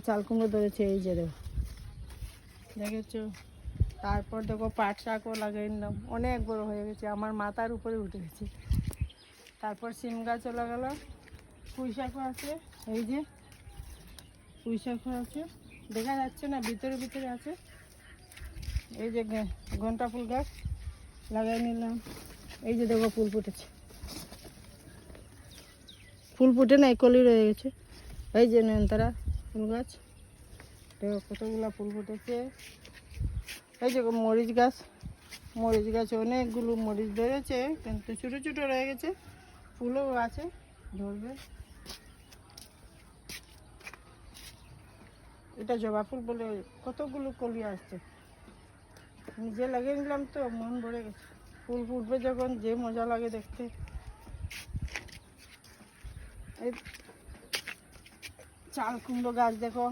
চাল কুমড়ো ধরেছে, এই যে দেখো, দেখেছো। তারপর দেখো পাট শাকও লাগাই নিলাম, অনেক বড় হয়ে গেছে, আমার মাথার উপরে উঠে গেছে। তারপর সিম গাছও লাগালাম, পুঁই শাকও আছে, এই যে পুঁই শাকও আছে, দেখা যাচ্ছে না, ভিতরে ভিতরে আছে। এই যে ঘন্টা ফুল গাছ লাগাই নিলাম, এই যে দেখো ফুল ফুটেছে, ফুল ফুটে না, কলি রয়ে গেছে। এই যে নয়নতারা ফুল গাছ, দেখো কতগুলো ফুল ফুটেছে। এই যে মরিচ গাছ, মরিচ গাছে অনেকগুলো মরিচ ধরেছে, কিন্তু ছোটো ছোটো রয়ে গেছে, ফুলও আছে, ধরবে। এটা জবা ফুল বলে, কতগুলো কলি আসছে, নিজে লাগিয়ে নিলাম তো মন ভরে গেছে। ফুল ফুটবে যখন যে মজা লাগে দেখতে। এই চাল কুমড়ো গাছ দেখো,